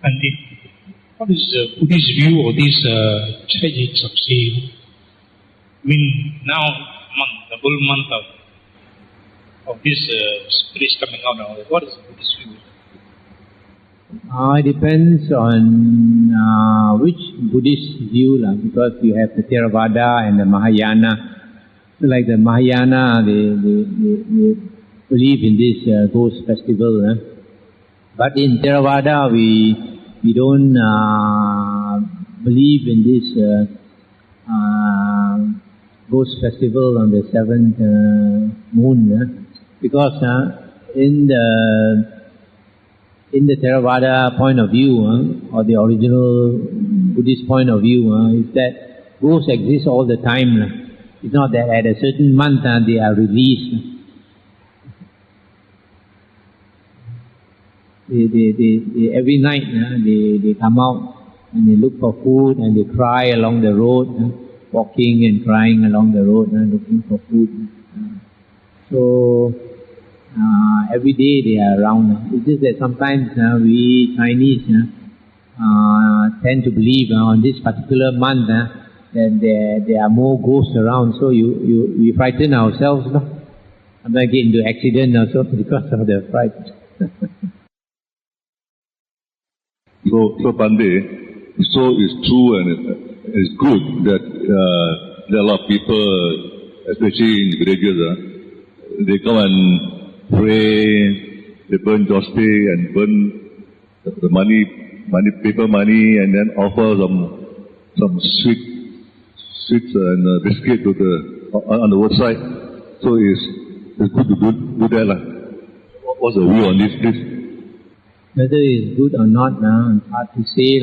And what is the Buddhist view of this tragic succeed? I mean, now the whole month of this spirit coming out now. What is the Buddhist view? It depends on which Buddhist view, because you have the Theravada and the Mahayana. So like the Mahayana, they believe in this ghost festival. But in Theravada, we don't believe in this ghost festival on the 7th moon, because in the Theravada point of view, or the original Buddhist point of view, is that ghosts exist all the time. It's not that at a certain month they are released. They every night they come out and they look for food and they cry along the road, walking and crying along the road, looking for food. So every day they are around. It's just that sometimes we Chinese tend to believe on this particular month that there are more ghosts around, so we frighten ourselves. Sometimes get into accident also because of the fright. So Bhante, so it's true and it's good that there are a lot of people, especially in villages, they come and pray, they burn joste and burn the money, paper money, and then offer some sweets and biscuit on the roadside. So it's good to do that. What's the view on this, please? Whether it's good or not, it's hard to say.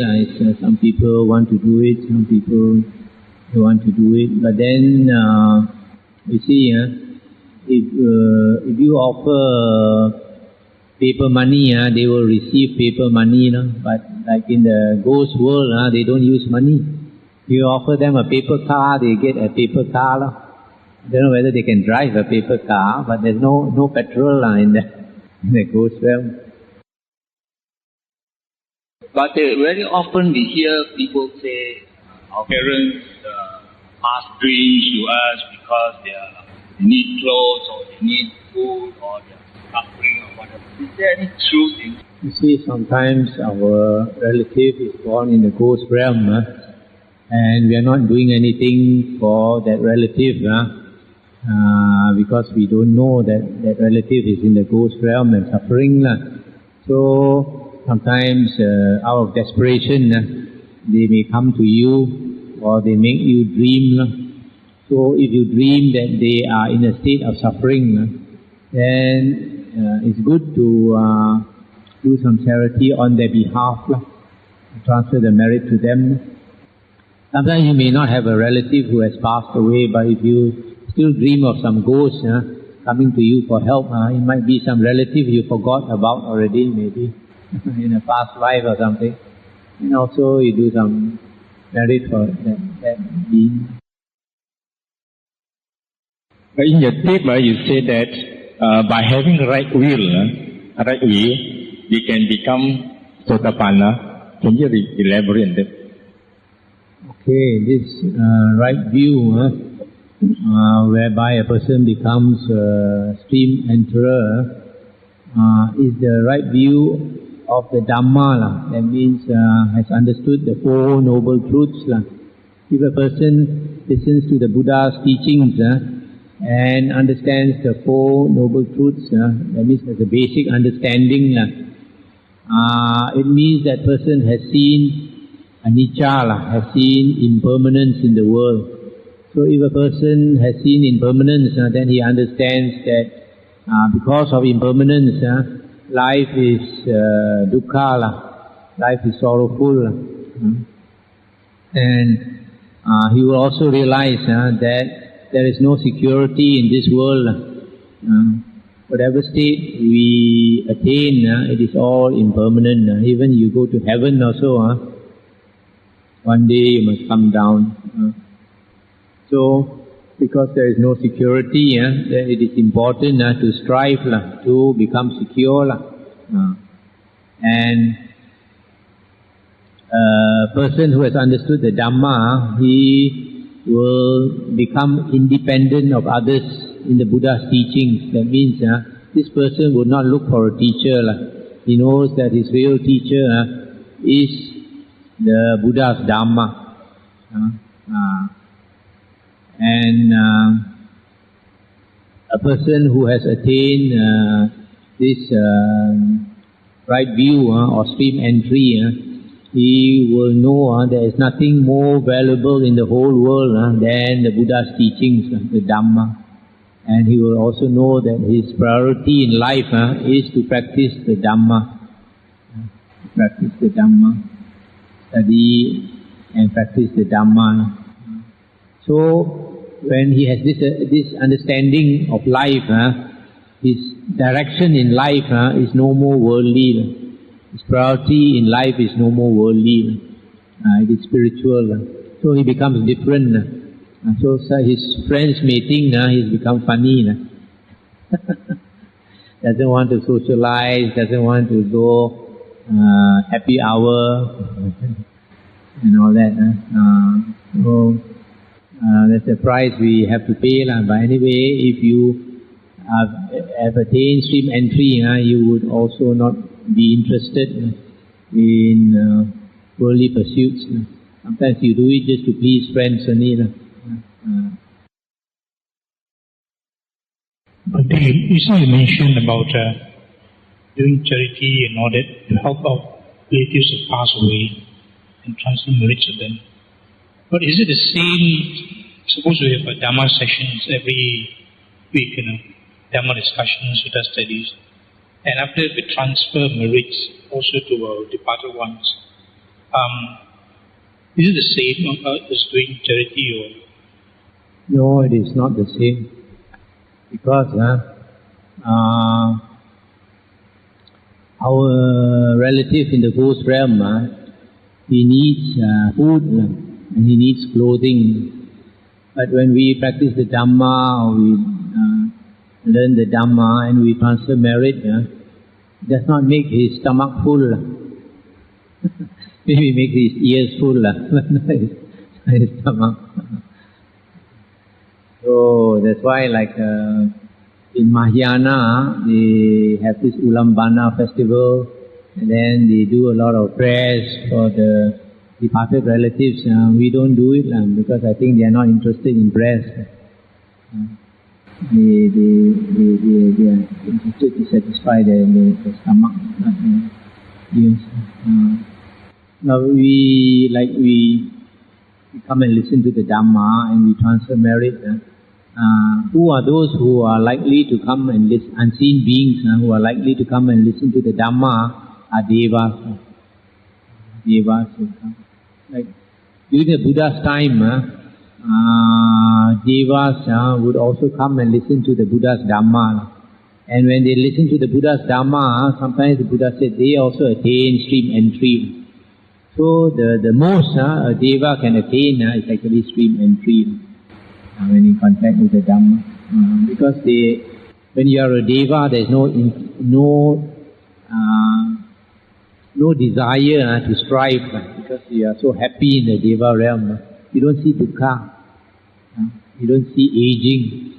Some people want to do it, some people don't want to do it. But then, you see, if you offer paper money, they will receive paper money. But like in the ghost world, they don't use money. You offer them a paper car, they get a paper car. I don't know whether they can drive a paper car, but there's no petrol in the ghost realm. But very often we hear people say our parents pass dreams to us because they need clothes or they need food or they are suffering or whatever. Is there any truth in it? You see, sometimes our relative is born in the ghost realm, and we are not doing anything for that relative because we don't know that relative is in the ghost realm and suffering. So sometimes out of desperation, they may come to you or they make you dream. So if you dream that they are in a state of suffering, then it's good to do some charity on their behalf, transfer the merit to them. Sometimes you may not have a relative who has passed away, but if you still dream of some ghost coming to you for help, it might be some relative you forgot about already, maybe in a past life or something. And also you do some merit for that being. In your statement, you say that by having right will, we can become Sotapanna. Can you elaborate on that? Okay, this right view, whereby a person becomes stream enterer, is the right view of the Dhamma. That means has understood the Four Noble Truths. If a person listens to the Buddha's teachings and understands the Four Noble Truths, that means has a basic understanding, it means that person has seen anicca, has seen impermanence in the world. So if a person has seen impermanence, then he understands that because of impermanence, life is dukkha, life is sorrowful. And he will also realize that there is no security in this world. Whatever state we attain, it is all impermanent. Even you go to heaven also, one day you must come down. So, because there is no security, then it is important to strive to become secure. And person who has understood the Dhamma, he will become independent of others in the Buddha's teachings. That means this person would not look for a teacher. He knows that his real teacher is the Buddha's Dhamma. And a person who has attained this right view or stream entry, he will know there is nothing more valuable in the whole world than the Buddha's teachings, the Dhamma. And he will also know that his priority in life is to practice the Dhamma. Practice the Dhamma, study and practice the Dhamma. So, when he has this understanding of life, his direction in life is no more worldly. His priority in life is no more worldly. It is spiritual. So he becomes different. So his friends may think he's become funny. Doesn't want to socialize, doesn't want to go happy hour and all that. So that's the price we have to pay. But anyway, if you have attained stream entry, you would also not be interested in worldly pursuits. Sometimes you do it just to please friends only. Bhante, you mentioned about doing charity and all that to help out relatives who pass away and transfer merits to them. But is it the same? Suppose we have a Dhamma sessions every week, Dhamma discussions, Sutta studies, and after we transfer merits also to our departed ones. Is it the same as doing charity? Or? No, it is not the same. Because our relative in the ghost realm, he needs food and he needs clothing. But when we practice the Dhamma, or we learn the Dhamma and we transfer merit, it does not make his stomach full. Maybe make his ears full, but not his stomach. So that's why in Mahayana, they have this Ulambana festival, and then they do a lot of prayers for the departed relatives. We don't do it because I think they are not interested in prayers. They are interested to satisfy their stomach, not their ears. Now we come and listen to the Dhamma and we transfer merit. Who are those who are likely to come and listen? Unseen beings who are likely to come and listen to the Dhamma are Devas. Devas will come. Like during the Buddha's time, Devas would also come and listen to the Buddha's Dhamma. And when they listen to the Buddha's Dhamma, sometimes the Buddha said they also attain stream entry. So the most a Deva can attain is actually stream entry when in contact with the Dhamma. Because when you are a Deva, there is no desire to strive, because you are so happy in the Deva realm. You don't see dukkha. You don't see aging.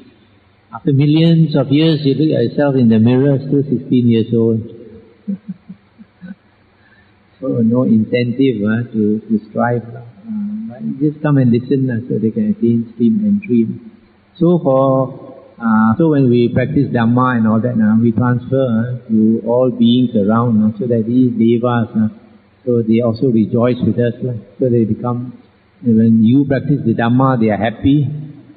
After millions of years, you look at yourself in the mirror, still 16 years old. So no incentive to strive. But just come and listen so they can attain stream entry. So when we practice Dhamma and all that, we transfer to all beings around, so that these Devas, so they also rejoice with us. So they become, when you practice the Dhamma, they are happy.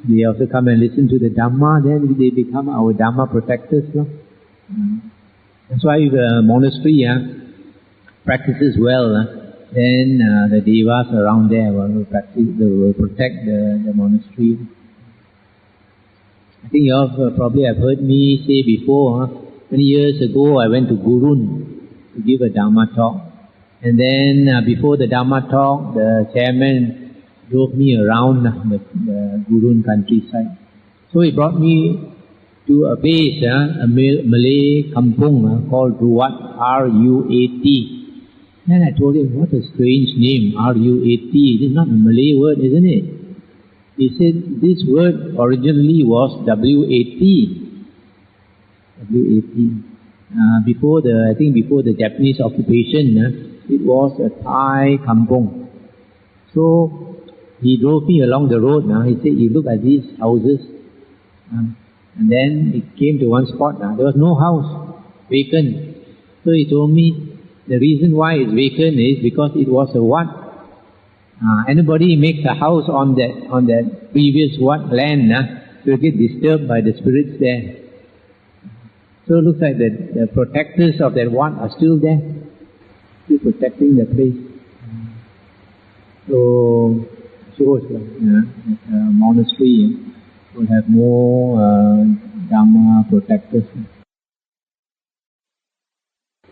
They also come and listen to the Dhamma, then they become our Dhamma protectors. That's why the monastery practices well, then the Devas around there will protect the monastery. I think you all probably have heard me say before, many years ago I went to Gurun to give a Dhamma talk. And then before the Dhamma talk, the chairman drove me around the Gurun countryside. So he brought me to a place, a Malay kampung called Ruat, R-U-A-T. Then I told him, what a strange name, R-U-A-T. It is not a Malay word, isn't it? He said, this word originally was W-A-T. W-A-T. Before the Japanese occupation, it was a Thai kampong. So he drove me along the road. He said, you look at these houses. And then it came to one spot. There was no house, vacant. So he told me, the reason why it's vacant is because it was a what? Anybody makes a house on that previous what land, will get disturbed by the spirits there. So it looks like the protectors of that what are still there, still protecting the place. So shows like a monastery will have more Dhamma protectors.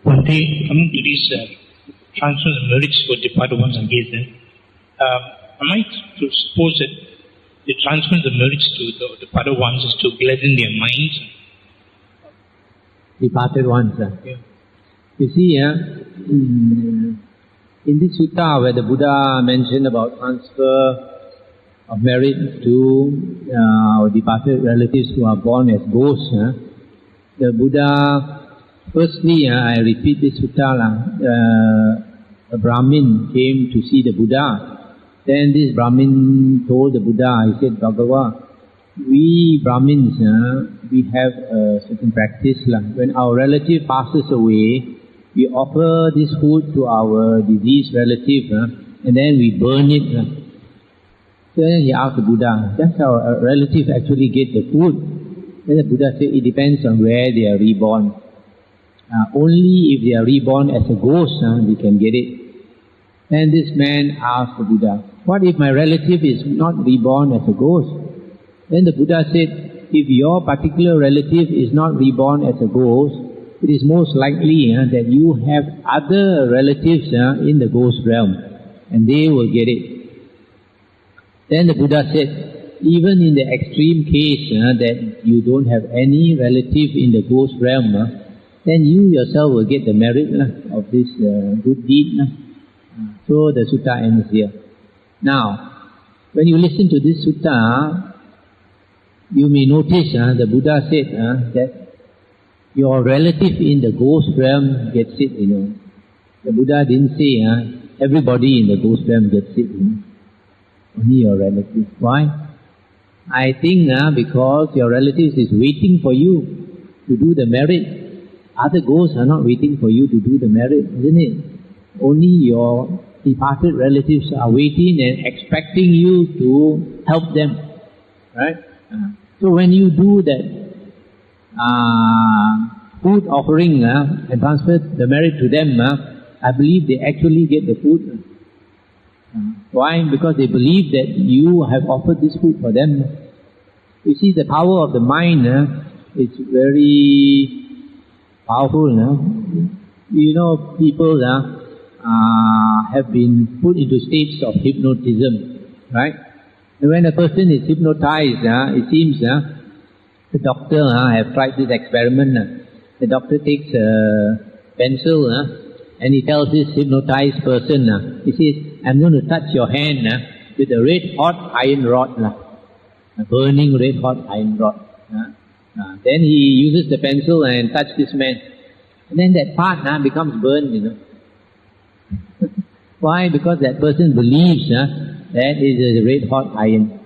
Bhante, coming to these transference of merits for departed ones again, am I to suppose that the transference of merits to the departed ones is to gladden their minds? Departed ones. Yeah. You see, in this sutta where the Buddha mentioned about transfer of merit to our departed relatives who are born as ghosts, the Buddha, firstly, I repeat this sutta, a Brahmin came to see the Buddha. Then this Brahmin told the Buddha, he said, Bhagava, we Brahmins, we have a certain practice. When our relative passes away, we offer this food to our deceased relative, and then we burn it. So then he asked the Buddha, does our relative actually get the food? Then the Buddha said, it depends on where they are reborn. Only if they are reborn as a ghost, they can get it. Then this man asked the Buddha, what if my relative is not reborn as a ghost? Then the Buddha said, if your particular relative is not reborn as a ghost, it is most likely that you have other relatives in the ghost realm, and they will get it. Then the Buddha said, even in the extreme case that you don't have any relative in the ghost realm, then you yourself will get the merit of this good deed. So the sutta ends here. Now, when you listen to this sutta, you may notice the Buddha said that your relative in the ghost realm gets it, The Buddha didn't say everybody in the ghost realm gets it, Only your relative. Why? I think because your relative is waiting for you to do the merit. Other ghosts are not waiting for you to do the merit, isn't it? Only your departed relatives are waiting and expecting you to help them. Right? So when you do that food offering and transfer the merit to them, I believe they actually get the food. Why? Because they believe that you have offered this food for them. You see, the power of the mind is very powerful. People have been put into states of hypnotism, right? And when a person is hypnotized, it seems the doctor have tried this experiment. The doctor takes a pencil and he tells this hypnotized person, he says, I'm going to touch your hand with a red hot iron rod, a burning red hot iron rod. Then he uses the pencil and touches this man. And then that part becomes burned, Why? Because that person believes that is a red hot iron.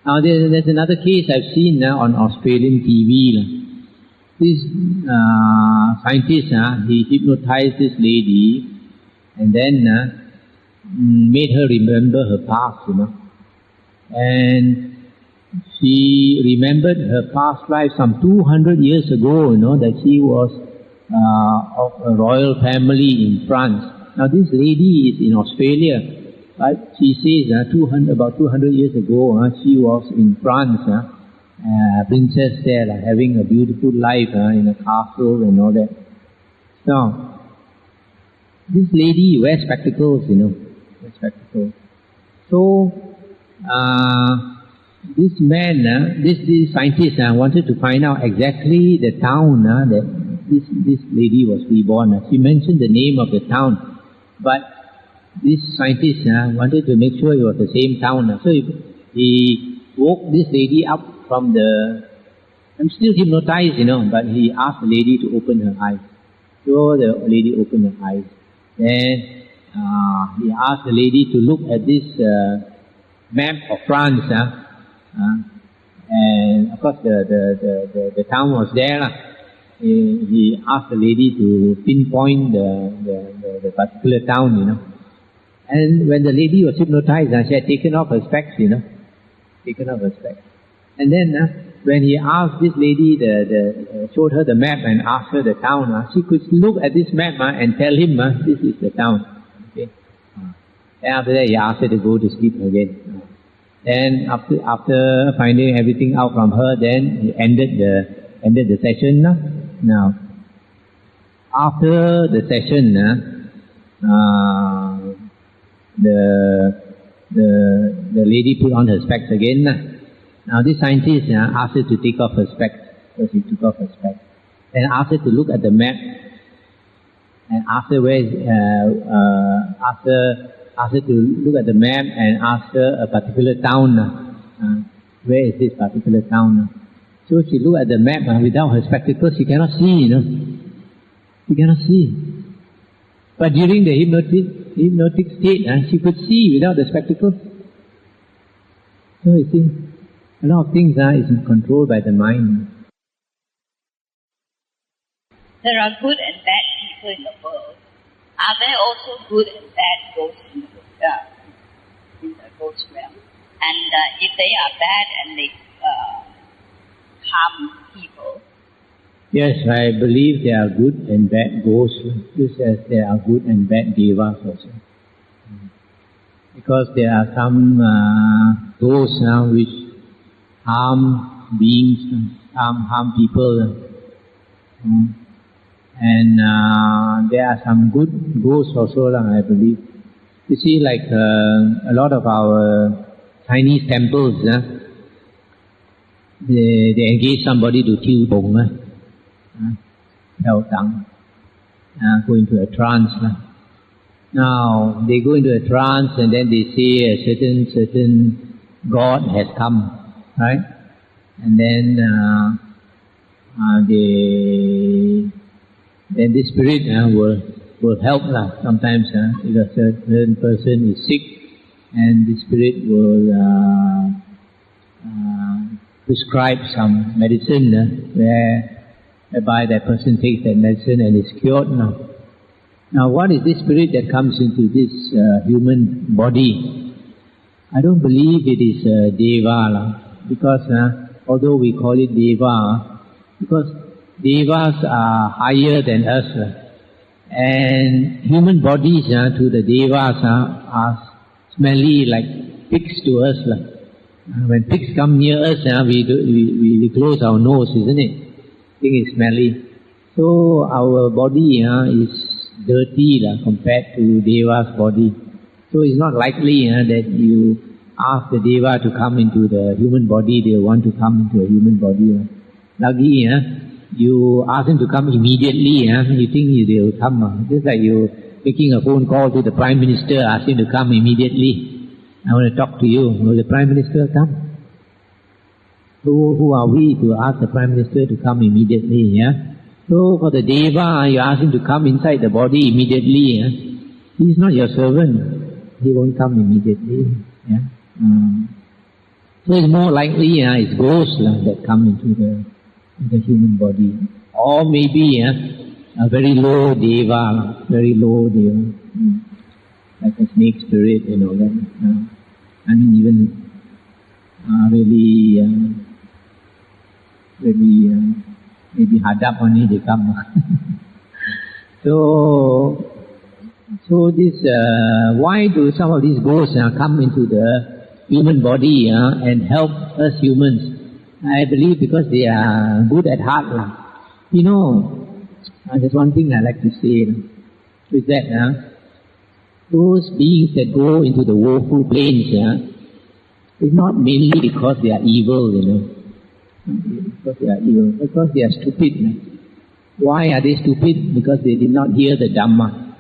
Now there's another case I've seen on Australian TV. This scientist, he hypnotized this lady and then made her remember her past, And she remembered her past life some 200 years ago, that she was of a royal family in France. Now this lady is in Australia, but she says about 200 years ago she was in France, a princess there, having a beautiful life in a castle and all that. Now, this lady wears spectacles, wears spectacles. So, this man, this scientist wanted to find out exactly the town that this lady was reborn. She mentioned the name of the town, but this scientist wanted to make sure it was the same town. So he woke this lady up from the... I'm still hypnotized, but he asked the lady to open her eyes. So the lady opened her eyes. Then he asked the lady to look at this map of France. And of course the town was there. He asked the lady to pinpoint the particular town, And when the lady was hypnotized, she had taken off her specs, taken off her specs. And then when he asked this lady, showed her the map and asked her the town, she could look at this map and tell him this is the town. Okay. Then after that he asked her to go to sleep again. Then after finding everything out from her, then he ended the session. Now, after the session, the lady put on her specs again. Now this scientist asked her to take off her specs. So she took off her specs. Then asked her to look at the map. And asked her asked her to look at the map and asked her a particular town. Where is this particular town? So she looked at the map without her spectacles. She cannot see, She cannot see. But during the hypnotic state, she could see without the spectacles. So you see, a lot of things is controlled by the mind. There are good and bad people in the world. Are there also good and bad ghosts in the ghost realm? And if they are bad and they harm people? Yes, I believe there are good and bad ghosts, just as there are good and bad devas also. Because there are some ghosts which harm beings, harm people. And there are some good ghosts also, I believe. You see, like a lot of our Chinese temples, they engage somebody to kill Bong, go into a trance. Now, they go into a trance and then they say a certain God has come, right? And then then the spirit will help. Sometimes if a certain person is sick, and the spirit will prescribe some medicine whereby that person takes that medicine and is cured. Now what is this spirit that comes into this human body? I don't believe it is Deva, because although we call it Deva, because Devas are higher than us, and human bodies to the Devas are smelly like pigs to us. When pigs come near us, we close our nose, isn't it? Thing is smelly. So our body is dirty compared to Deva's body. So it's not likely that you ask the Deva to come into the human body, they want to come into a human body. Lucky, you ask them to come immediately, you think they will come. Just like you making a phone call to the Prime Minister, ask him to come immediately. I want to talk to you. Will the Prime Minister come? Who are we to ask the Prime Minister to come immediately? So for the Deva, you ask him to come inside the body immediately. He is not your servant. He won't come immediately. So it's more likely it's ghosts that come into the human body. Or maybe a very low Deva, like a snake spirit and all that. Even maybe hadap only they come. So this, why do some of these ghosts come into the human body and help us humans? I believe because they are good at heart. There's one thing I like to say, is that those beings that go into the woeful planes, it's not mainly because they are evil, because they are evil, because they are stupid. Why are they stupid? Because they did not hear the Dhamma.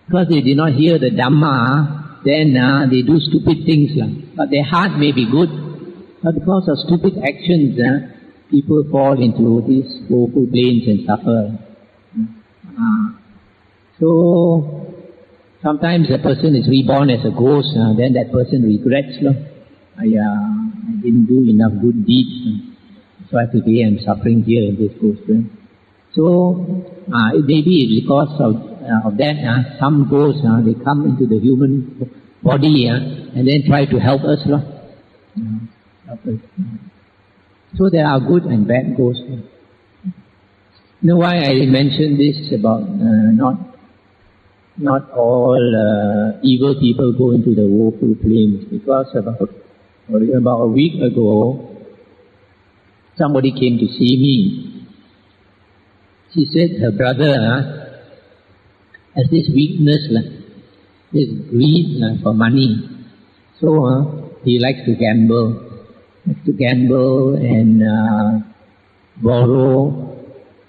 Because they did not hear the Dhamma, then they do stupid things. But their heart may be good. But because of stupid actions, people fall into these woeful planes and suffer. So, sometimes a person is reborn as a ghost, then that person regrets. I didn't do enough good deeds. So today I'm suffering here in this ghost realm. So, maybe because of that, some ghosts, they come into the human body and then try to help us. So there are good and bad ghosts. You know why I mentioned this about not all evil people go into the woeful planes? Because about a week ago, somebody came to see me. She said her brother has this weakness, this greed for money. So he likes to gamble. And borrow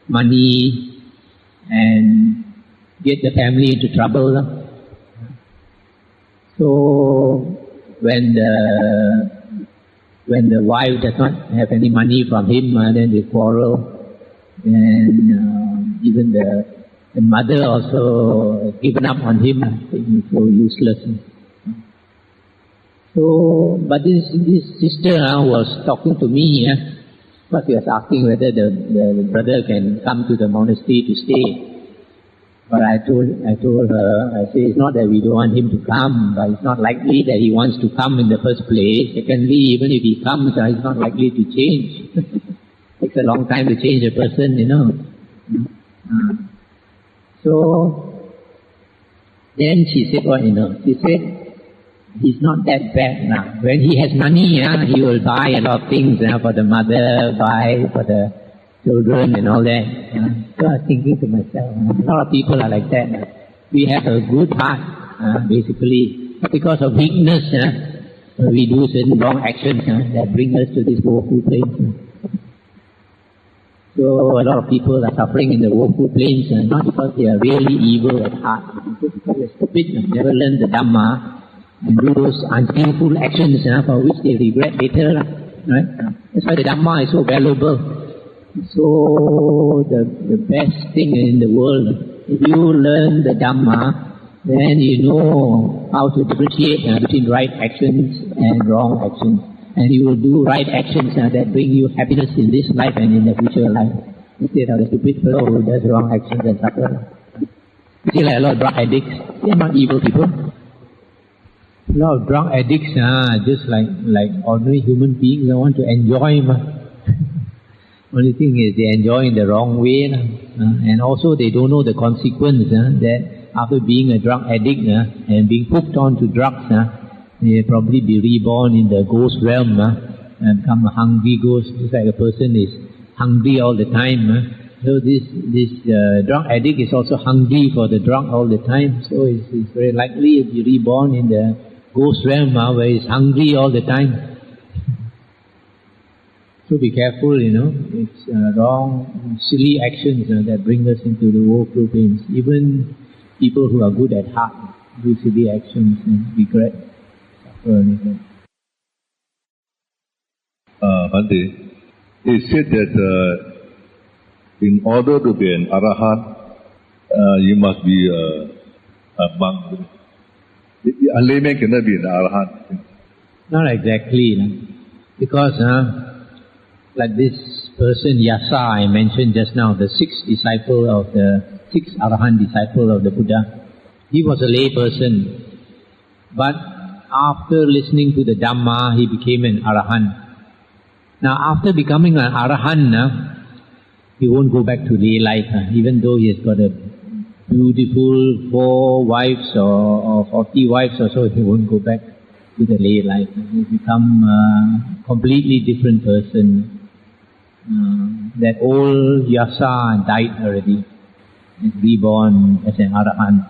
money and get the family into trouble. So when the wife does not have any money from him, then they quarrel. And even the mother also given up on him, thinking so useless. So, but this sister was talking to me, but she was asking whether the brother can come to the monastery to stay. But I told her, I said, it's not that we don't want him to come, but it's not likely that he wants to come in the first place. Secondly, even if he comes, he's not likely to change. Takes a long time to change a person, So, then she said, she said, he's not that bad now. When he has money, he will buy a lot of things for the mother, buy for the children and all that. So I was thinking to myself, a lot of people are like that. We have a good heart, basically. But because of weakness, we do certain wrong actions that bring us to this woeful place. So a lot of people are suffering in the woeful planes, not because they are really evil at heart, but because they are stupid, never learned the Dhamma, and do those unskillful actions for which they regret later. Right? That's why the Dhamma is so valuable. So the best thing in the world, if you learn the Dhamma, then you know how to differentiate between right actions and wrong actions. And you will do right actions that bring you happiness in this life and in the future life. Instead of the stupid fellow who does wrong actions and suffer. You see like a lot of drug addicts, they are not evil people. A lot of drug addicts just like ordinary human beings. They want to enjoy. Only thing is they enjoy in the wrong way. And also they don't know the consequence that after being a drug addict and being hooked on to drugs, they'll probably be reborn in the ghost realm and become a hungry ghost. It's like a person is hungry all the time. So this drug addict is also hungry for the drug all the time. So it's very likely to be reborn in the ghost realm where he's hungry all the time. So be careful, it's wrong, silly actions that bring us into the woeful pains. Even people who are good at heart do silly actions and regret. Bhante, it said that in order to be an arahant, you must be a monk. A layman cannot be an arahant. Not exactly, because like this person Yasa I mentioned just now, the sixth arahant disciple of the Buddha, he was a lay person, but after listening to the Dhamma, he became an arahant. Now, after becoming an arahant, he won't go back to lay life, even though he has got a beautiful 4 wives or 40 wives or so, he won't go back to the lay life. He's become a completely different person. That old Yasa died already, is reborn as an arahant.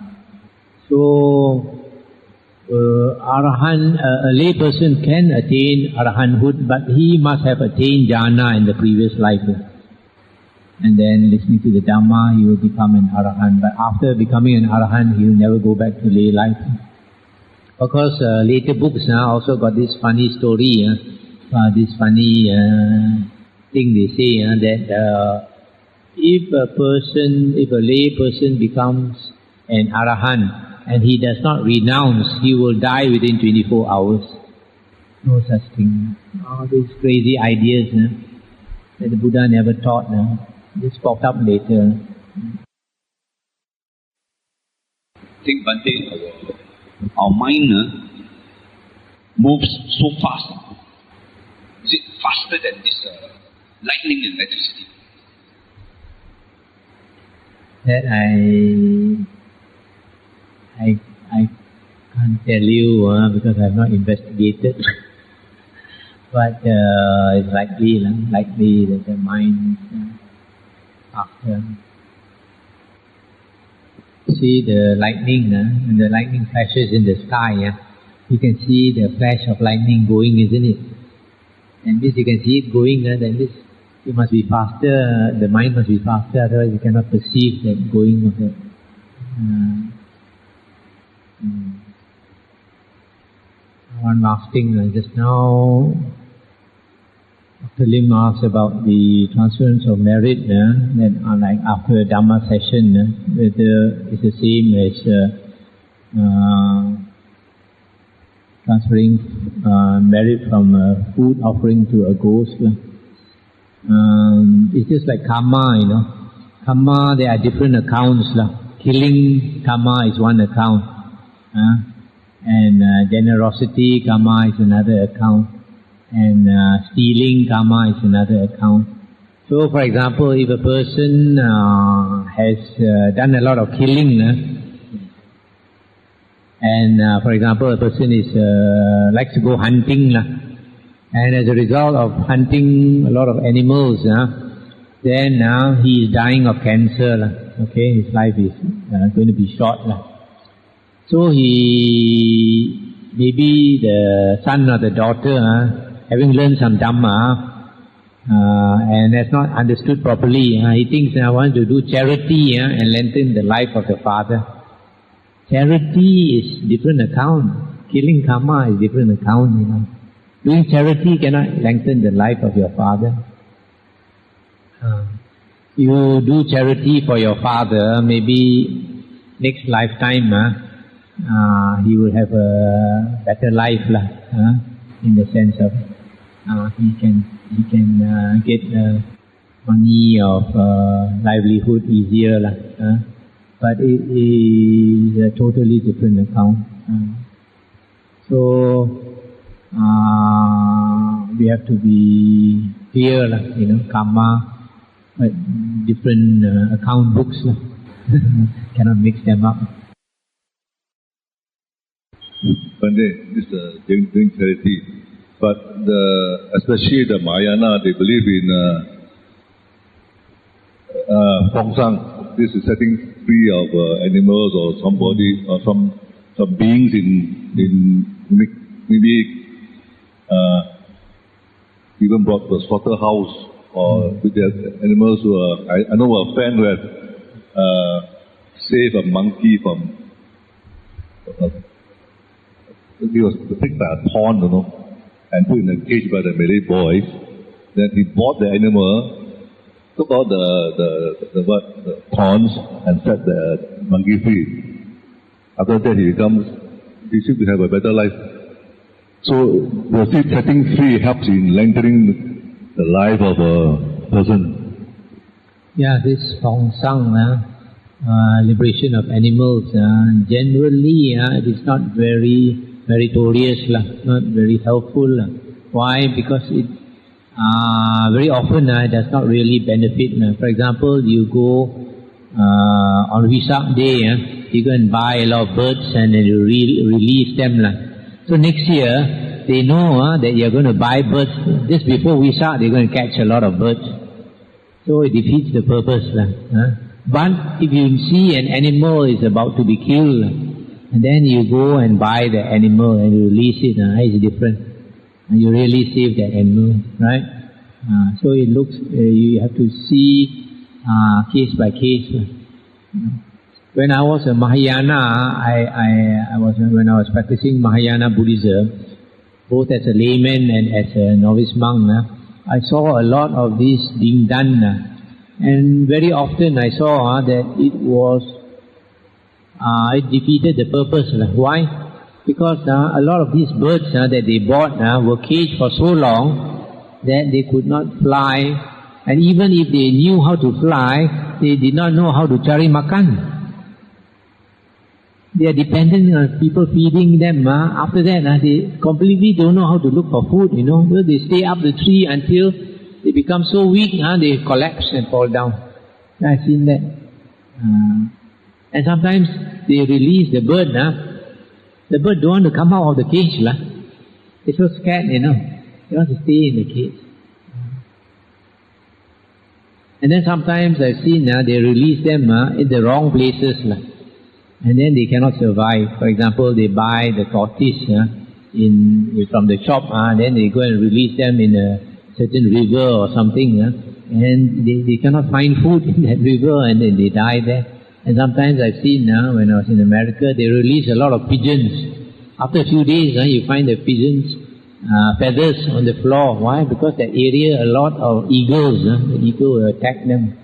So, a lay person can attain arahanthood, but he must have attained jhana in the previous life. and then listening to the Dhamma, he will become an Arahant. But after becoming an Arahant, he will never go back to lay life. Of course, later books also got this funny story, this funny thing they say, that if a lay person becomes an Arahant and he does not renounce, he will die within 24 hours. No such thing. All these crazy ideas that the Buddha never taught, just popped up later. I think, Bhante, our mind moves so fast. Is it faster than this lightning and electricity? That I can't tell you because I have not investigated. But it's likely that the mind after. See the lightning, when the lightning flashes in the sky, you can see the flash of lightning going, isn't it? And this you can see it going, then this it must be faster, the mind must be faster, otherwise you cannot perceive that going of it. One last thing, just now, Dr. Lim asked about the transference of merit, that like after a Dhamma session, whether it's the same as transferring merit from a food offering to a ghost. It's just like karma, Karma, there are different accounts. Killing karma is one account. And generosity karma is another account. And stealing karma is another account. So, for example, if a person has done a lot of killing, and for example, a person is likes to go hunting, and as a result of hunting a lot of animals, then he is dying of cancer. Okay, his life is going to be short. So maybe the son or the daughter, having learned some Dhamma, and has not understood properly, he thinks, I want to do charity and lengthen the life of the father. Charity is different account. Killing karma is different account, Doing charity cannot lengthen the life of your father. You do charity for your father, maybe next lifetime, he will have a better life, in the sense of he can get money of livelihood easier, but it is a totally different account. So we have to be clear, karma, but different account books, cannot mix them up. Bhante, this is doing charity, but especially the Mahayana, they believe in Fongsang. This is setting free of animals or somebody or some beings in maybe even brought to a slaughterhouse or with their animals. I know a friend who had saved a monkey from. He was picked by a thorn, and put in a cage by the Malay boys. Then he bought the animal, took out the thorns, and set the monkey free. After that, he seems to have a better life. So, setting free helps in lengthening the life of a person. Yeah, this Fongsang, liberation of animals, generally it is not very meritorious, not very helpful. Why? Because it very often it does not really benefit. For example, you go on Vesak Day, you go and buy a lot of birds and then you release them. So next year, they know that you are going to buy birds. Just before Vesak, they are going to catch a lot of birds. So it defeats the purpose. But if you see an animal is about to be killed, and then you go and buy the animal and you release it, it's different. And you really save that animal, right? So it looks, you have to see case by case. When I was a Mahayana, when I was practicing Mahayana Buddhism, both as a layman and as a novice monk, I saw a lot of this being done. And very often I saw that it defeated the purpose. Why? Because a lot of these birds that they bought were caged for so long that they could not fly. And even if they knew how to fly, they did not know how to cari makan. They are dependent on people feeding them. After that, they completely don't know how to look for food, So they stay up the tree until they become so weak, they collapse and fall down. I've seen that. And sometimes they release the bird. The bird don't want to come out of the cage. They're so scared, They want to stay in the cage. And then sometimes I've seen they release them in the wrong places. And then they cannot survive. For example, they buy the tortoise from the shop, then they go and release them in a certain river or something, and they cannot find food in that river, and then they die there. And sometimes I've seen, when I was in America, they release a lot of pigeons. After a few days, you find the pigeons' feathers on the floor. Why? Because that area, a lot of eagles, the eagle will attack them.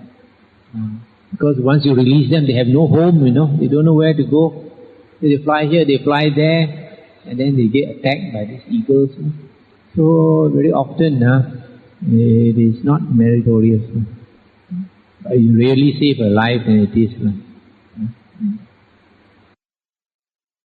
Because once you release them, they have no home, they don't know where to go. So they fly here, they fly there, and then they get attacked by these eagles. So very often, it is not meritorious. But you really save a life than it is.